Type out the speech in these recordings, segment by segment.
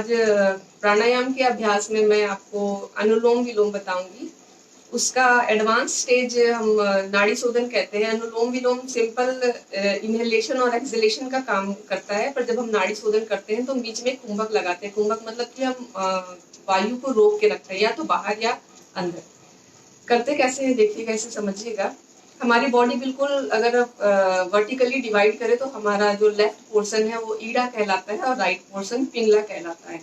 प्राणायाम के अभ्यास में मैं आपको अनुलोम विलोम बताऊंगी। उसका एडवांस स्टेज हम नाड़ी शोधन कहते हैं। अनुलोम विलोम सिंपल इनहेलेशन और एक्सहेलेशन का काम करता है, पर जब हम नाड़ी शोधन करते हैं तो बीच में कुंभक लगाते हैं। कुंभक मतलब कि हम वायु को रोक के रखते हैं, या तो बाहर या अंदर। करते कैसे हैं देखिए, कैसे समझिएगा। हमारी बॉडी बिल्कुल अगर वर्टिकली डिवाइड करें तो हमारा जो लेफ्ट पोर्शन है वो ईड़ा कहलाता है और राइट पोर्शन पिंगला कहलाता है।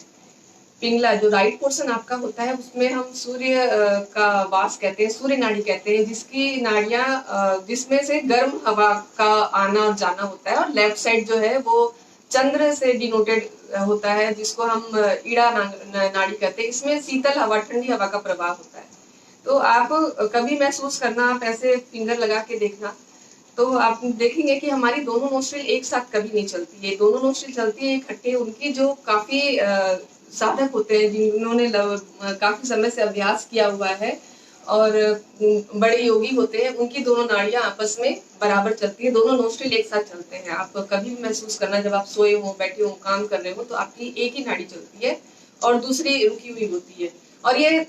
पिंगला जो राइट पोर्शन आपका होता है उसमें हम सूर्य का वास कहते हैं, सूर्य नाड़ी कहते हैं, जिसकी नाड़ियां जिसमें से गर्म हवा का आना और जाना होता है। और लेफ्ट साइड जो है वो चंद्र से डिनोटेड होता है, जिसको हम ईड़ा नाड़ी कहते हैं। इसमें शीतल हवा, ठंडी हवा का प्रवाह होता है। तो आप कभी महसूस करना, आप ऐसे फिंगर लगा के देखना, तो आप देखेंगे कि हमारी दोनों नोस्ट्रिल एक साथ कभी नहीं चलती है। दोनों नोस्ट्रिल चलती है इकट्ठे। उनकी जो काफी साधक होते हैं, जिन्होंने काफी समय से अभ्यास किया हुआ है और बड़े योगी होते हैं, उनकी दोनों नाड़ियां आपस में बराबर चलती है। दोनों नोस्ट्रिल एक साथ चलते हैं। आप कभी भी महसूस करना, जब आप सोए हो, बैठे हो, काम कर रहे हो, तो आपकी एक ही नाड़ी चलती है और दूसरी रुकी हुई होती है। और ये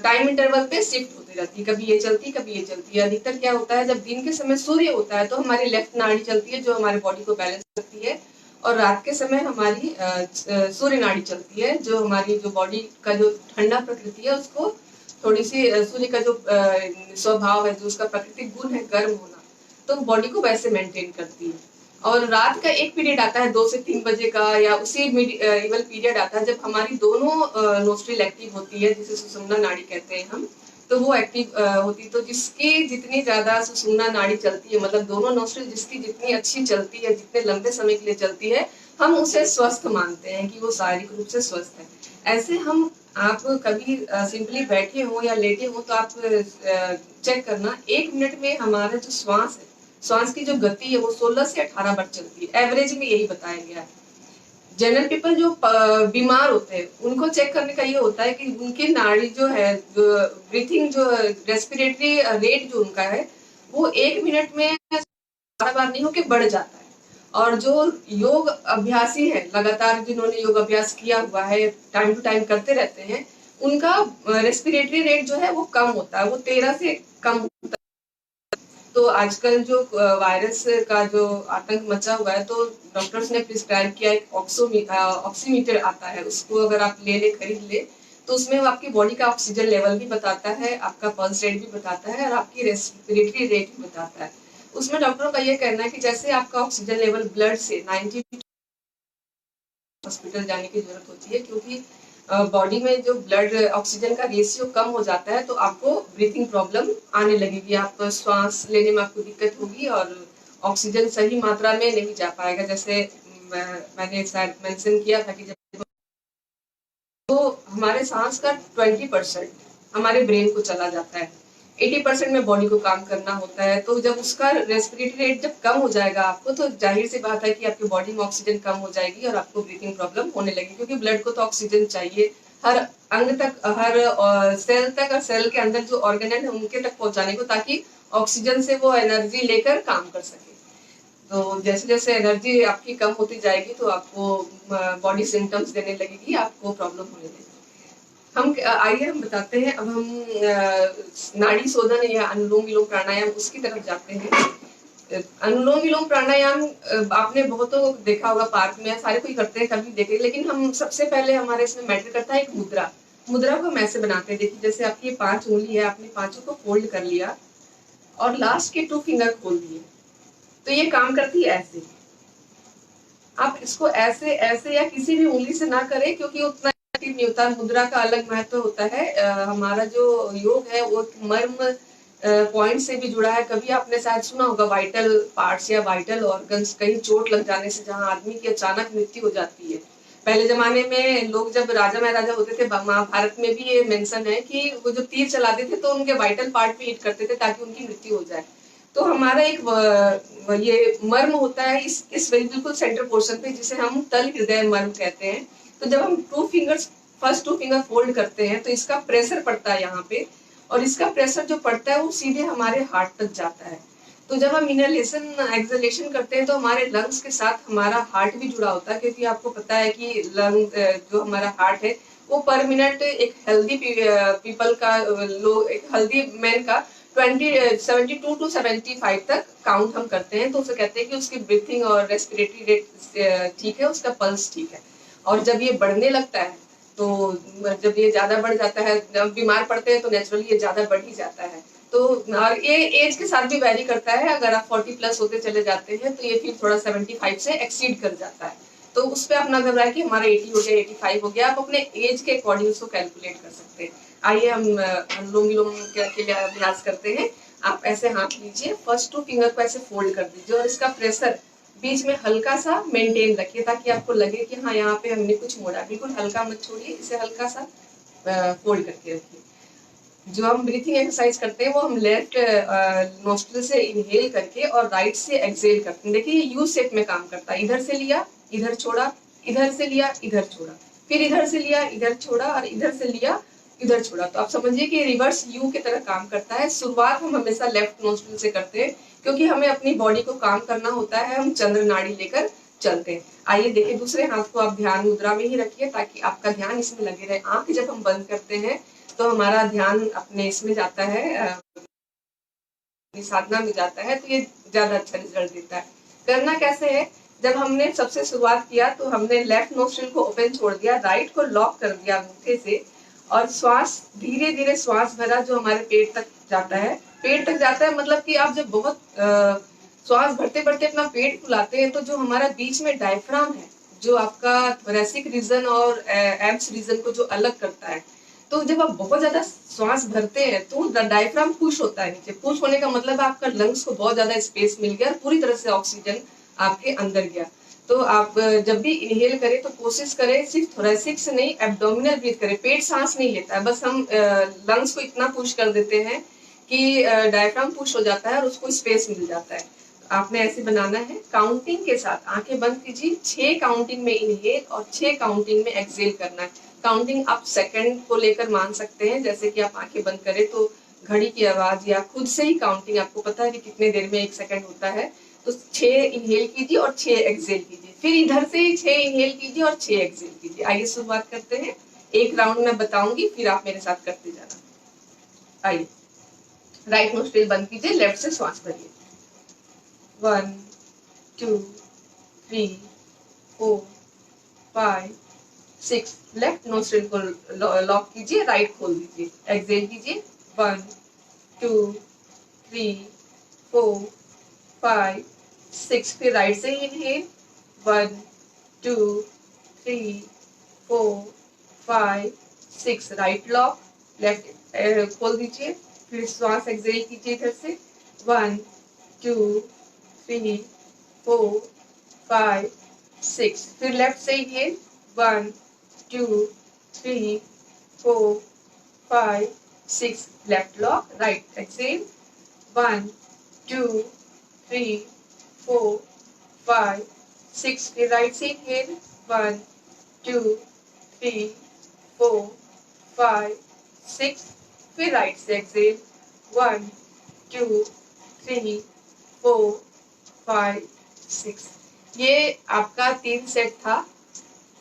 टाइम इंटरवल पे शिफ्ट होती रहती है, कभी ये चलती कभी ये चलती है। अधिकतर क्या होता है, जब दिन के समय सूर्य होता है तो हमारी लेफ्ट नाड़ी चलती है, जो हमारे बॉडी को बैलेंस करती है। और रात के समय हमारी सूर्य नाड़ी चलती है, जो हमारी जो बॉडी का जो ठंडा प्रकृति है उसको थोड़ी सी सूर्य का जो स्वभाव है, जो उसका प्राकृतिक गुण है गर्म होना, तो बॉडी को वैसे मेंटेन करती है। और रात का एक पीरियड आता है 2 से 3 बजे का, या उसी इवल पीरियड आता है जब हमारी दोनों नोस्ट्रिल एक्टिव होती है, जिसे सुषुम्ना नाड़ी कहते हैं हम। तो वो एक्टिव होती है। तो जिसकी जितनी ज्यादा सुषुम्ना नाड़ी चलती है, मतलब दोनों नोस्ट्रिल जिसकी जितनी अच्छी चलती है, जितने लंबे समय के लिए चलती है, हम उसे स्वस्थ मानते हैं कि वो शारीरिक रूप से स्वस्थ है। ऐसे हम आप कभी सिंपली बैठे हो या लेटे हो तो आप चेक करना, 1 मिनट में हमारा जो श्वास है, श्वास की जो गति है वो 16 से 18 बार चलती है। एवरेज में यही बताया गया है। जनरल पीपल जो बीमार होते हैं उनको चेक करने का ये होता है कि उनकी नाड़ी जो है, जो ब्रीथिंग, जो रेस्पिरेटरी रेट जो उनका है, वो 1 मिनट में 12 बार नहीं होके बढ़ जाता है। और जो योग अभ्यासी है, लगातार जिन्होंने योग अभ्यास किया हुआ है, टाइम टू टाइम करते रहते हैं, उनका रेस्पिरेटरी रेट जो है वो कम होता है, वो 13 से कम होता है। तो आजकल जो वायरस का जो आतंक मचा हुआ है, तो डॉक्टर्स ने प्रिस्क्राइब किया एक ऑक्सीमीटर आता है, उसको अगर आप ले खरीद ले, तो उसमें वो आपकी बॉडी का ऑक्सीजन लेवल भी बताता है, आपका पल्स रेट भी बताता है और आपकी रेस्पिरेटरी रेट भी बताता है। उसमें डॉक्टरों का ये कहना है कि जैसे आपका ऑक्सीजन लेवल ब्लड से 90, हॉस्पिटल जाने की जरूरत होती है, क्योंकि बॉडी में जो ब्लड ऑक्सीजन का रेशियो कम हो जाता है तो आपको ब्रीथिंग प्रॉब्लम आने लगेगी, आप श्वास लेने में आपको दिक्कत होगी और ऑक्सीजन सही मात्रा में नहीं जा पाएगा। जैसे मैंने शायद मेंशन किया था कि जब तो हमारे सांस का 20% हमारे ब्रेन को चला जाता है, 80% में बॉडी को काम करना होता है। तो जब उसका रेस्पिरेटरी रेट जब कम हो जाएगा आपको, तो जाहिर सी बात है कि आपकी बॉडी में ऑक्सीजन कम हो जाएगी और आपको ब्रीथिंग प्रॉब्लम होने लगेगी, क्योंकि ब्लड को तो ऑक्सीजन चाहिए हर अंग तक, हर सेल तक, और सेल के अंदर जो ऑर्गेन है उनके तक पहुंचाने को, ताकि ऑक्सीजन से वो एनर्जी लेकर काम कर सके। तो जैसे जैसे एनर्जी आपकी कम होती जाएगी तो आपको बॉडी सिम्टम्स देने लगेगी, आपको प्रॉब्लम होने लगेगी। हम आइए हम बताते हैं, अब हम नाड़ी शोधन या अनुलोम विलोम प्राणायाम उसकी तरफ जाते हैं। अनुलोम विलोम प्राणायाम आपने बहुतों को देखा होगा, पार्क में सारे कोई करते हैं, कभी देखे, लेकिन हम सबसे पहले हमारे इसमें मैटर करता है एक मुद्रा। मुद्रा को हम ऐसे बनाते हैं, देखिए जैसे आपकी ये 5 उंगली है, आपने पांचों को फोल्ड कर लिया और लास्ट के 2 फिंगर खोल दिए, तो ये काम करती है ऐसे। आप इसको ऐसे ऐसे या किसी भी उंगली से ना करें, क्योंकि उतना नहीं होता। मुद्रा का अलग महत्व होता है। हमारा जो योग है वो मर्म पॉइंट से भी जुड़ा है। कभी आपने शायद सुना होगा वाइटल पार्ट्स या वाइटल ऑर्गन्स, कहीं चोट लग जाने से जहां आदमी की अचानक मृत्यु हो जाती है। पहले जमाने में लोग जब राजा महाराजा होते थे, महाभारत में भी ये मेंशन है कि वो जो तीर चलाते थे तो उनके वाइटल पार्ट पे हिट करते थे ताकि उनकी मृत्यु हो जाए। तो हमारा एक ये मर्म होता है इस बिल्कुल सेंटर पोर्शन पे, जिसे हम तल हृदय मर्म कहते हैं। तो जब हम फर्स्ट 2 फिंगर फोल्ड करते हैं तो इसका प्रेशर पड़ता है यहाँ पे, और इसका प्रेशर जो पड़ता है वो सीधे हमारे हार्ट तक जाता है। तो जब हम इनहेलेशन एक्सहेलेशन करते हैं तो हमारे लंग्स के साथ हमारा हार्ट भी जुड़ा होता है, क्योंकि आपको पता है कि लंग जो हमारा हार्ट है वो पर मिनट एक हेल्दी पीपल का एक हेल्दी मैन का 72 टू 75 तक काउंट हम करते हैं। तो उसे कहते हैं कि उसकी ब्रीथिंग और रेस्पिरेटरी रेट ठीक है, उसका पल्स ठीक है। और जब ये बढ़ने लगता है तो जब ये ज्यादा बढ़ जाता है, जब बीमार पड़ते हैं तो नेचुरली ये ज्यादा बढ़ ही जाता है। तो और ये एज के साथ भी वैरी करता है, अगर आप 40 प्लस होते चले जाते हैं तो ये फिर थोड़ा 75 से एक्सीड कर जाता है। तो उस पर अपना घबराए कि हमारा 80 हो गया, 85 हो गया, आप अपने एज के अकॉर्डिंग उसको कैलकुलेट कर सकते हैं। आइए हम अनुलोम विलोम के लिए अभ्यास करते हैं। आप ऐसे हाथ लीजिए, फर्स्ट 2 फिंगर को ऐसे फोल्ड कर दीजिए और इसका प्रेशर बीच में हल्का सा मेंटेन रखिए, ताकि आपको लगे कि हाँ यहाँ पे हमने कुछ मोड़ा। बिल्कुल हल्का मत छोड़िए, इसे हल्का सा फोल्ड करके रखिए। जो हम ब्रीथिंग एक्सरसाइज करते हैं वो हम लेफ्ट नोस्ट्रिल से इनहेल करके और राइट से एक्सहेल करते हैं। देखिए ये यू शेप में काम करता है, इधर से लिया इधर छोड़ा, इधर से लिया इधर छोड़ा, फिर इधर से लिया इधर छोड़ा और इधर से लिया इधर छोड़ा। तो आप समझिए कि रिवर्स यू की तरह काम करता है। शुरुआत हम हमेशा लेफ्ट नोस्ट्रिल से करते हैं, क्योंकि हमें अपनी बॉडी को काम करना होता है, हम चंद्र नाड़ी लेकर चलते हैं। आइए देखिए, दूसरे हाथ को आप ध्यान मुद्रा में ही रखिए ताकि आपका ध्यान इसमें लगे रहे। आंख जब हम बंद करते हैं तो हमारा ध्यान अपने इसमें जाता है, साधना में जाता है, तो ये ज्यादा अच्छा रिजल्ट देता है। करना कैसे है, जब हमने सबसे शुरुआत किया तो हमने लेफ्ट नोस्ट्रिल को ओपन छोड़ दिया, राइट को लॉक कर दिया अंगूठे से, और श्वास धीरे धीरे श्वास भरा जो हमारे पेट तक जाता है। पेट तक जाता है मतलब कि आप जब बहुत श्वास भरते भरते अपना पेट फुलाते हैं तो जो हमारा बीच में डायफ्राम है, जो आपका थोरैसिक रीजन और एब्स रीजन को जो अलग करता है, तो जब आप बहुत ज्यादा श्वास भरते हैं तो डायफ्राम पुश होता है नीचे। पुश होने का मतलब आपका लंग्स को बहुत ज्यादा स्पेस मिल गया और पूरी तरह से ऑक्सीजन आपके अंदर गया। तो आप जब भी इनहेल करें तो कोशिश करें सिर्फ थोरैसिक से नहीं, एब्डोमिनल ब्रीथ करें। पेट सांस नहीं लेता है, बस हम लंग्स को इतना पुश कर देते हैं कि डायफ्राम पुश हो जाता है और उसको स्पेस मिल जाता है। आपने ऐसे बनाना है, काउंटिंग के साथ आंखें बंद कीजिए, 6 काउंटिंग में इनहेल और 6 काउंटिंग में एक्सहेल करना है। काउंटिंग आप सेकंड को लेकर मान सकते हैं, जैसे कि आप आंखें बंद करें तो घड़ी की आवाज या खुद से ही काउंटिंग आपको पता है कि कितने देर में 1 सेकंड होता है। तो 6 इनहेल कीजिए और 6 एक्सहेल कीजिए, फिर इधर से ही 6 इनहेल कीजिए और 6 एक्सहेल कीजिए। आइए शुरुआत करते हैं। एक राउंड में बताऊंगी, फिर आप मेरे साथ करते जाना। आइए, राइट नोस्ट्रिल बंद कीजिए, लेफ्ट से श्वास भरिए। 1 2 3 4 5 6। लेफ्ट नोस्ट्रिल को लॉक कीजिए, राइट खोल दीजिए, एक्सहेल कीजिए। 1 2 3 4 5 6। फिर राइट से इनहेल, 1 2 3 4 5 6, राइट लॉक, लेफ्ट खोल दीजिए, फिर श्वास एक्सहेल कीजिए इधर से। 1 2 3 4 5 6। फिर लेफ्ट से inhale, 1 2 3 4 5 6, left lock, right exhale. 1 2 3 4 5 6। फिर राइट से इनहेल, 1 2 3 4 5 6। फिर राइट से एक्सहेल, 1 2 3 4 5 6। ये आपका 3 सेट था।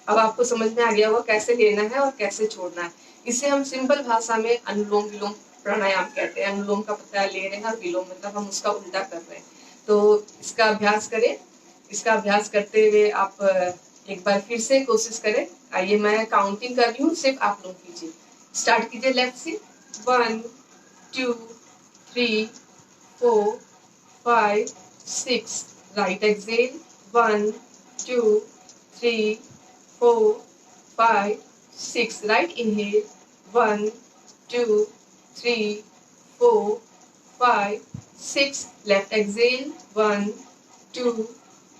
अब आपको समझ में आ गया होगा कैसे लेना है और कैसे छोड़ना है। इसे हम सिंपल भाषा में अनुलोम विलोम प्राणायाम कहते हैं। अनुलोम का पता ले रहे हैं और विलोम मतलब हम उसका उल्टा कर रहे हैं। तो इसका अभ्यास करें। इसका अभ्यास करते हुए आप एक बार फिर से कोशिश करें। आइए, मैं काउंटिंग कर रही हूँ, सिर्फ आप लोग कीजिए। स्टार्ट कीजिए लेफ्ट से। 1 2 3 4 5 6, right exhale. 1 2 3 4 5 6, right inhale. 1 2 3 4 5 6, left exhale. 1 2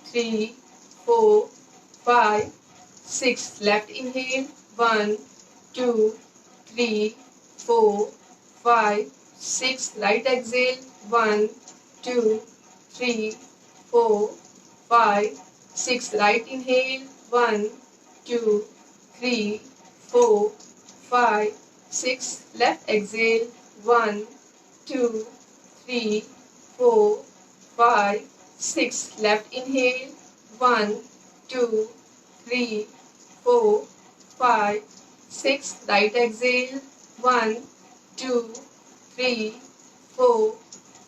3 4 5 6, left inhale. 1 2 3 4 5 6, right exhale. 1 2 3 4 5 6, right inhale. 1 2 3 4 5 6, left exhale. 1 2 3 4 5, 6. Left inhale. 1, 2, 3, 4, 5, 6. Right exhale. 1, 2, 3, 4,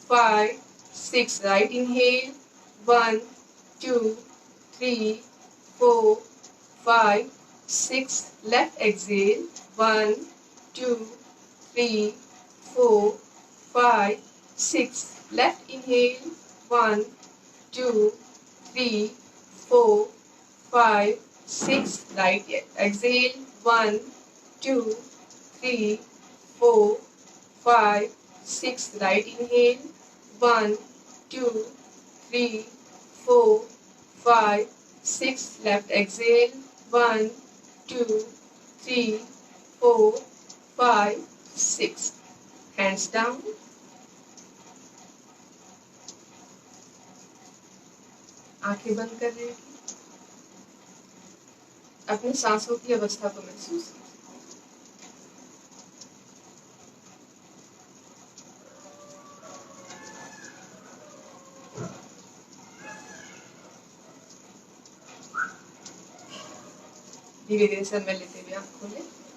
5, 6. Right inhale. 1, 2, 3, 4, 5, 6. Left exhale. 1, 2, 3, 4, 5, 6. Left inhale. 1, 2, 3, 4, 5, 6. Right exhale. 1, 2, 3, 4, 5, 6. Right inhale. 1, 2, 3, 4, 5, 6. Left exhale. 1, 2, 3, 4, 5, 6. Hands down. आंखें बंद कर रहे हैं। अपने सांसों की अवस्था को महसूस कीजिए। धीरे धीरे समय लेते हुए आँख खोलें।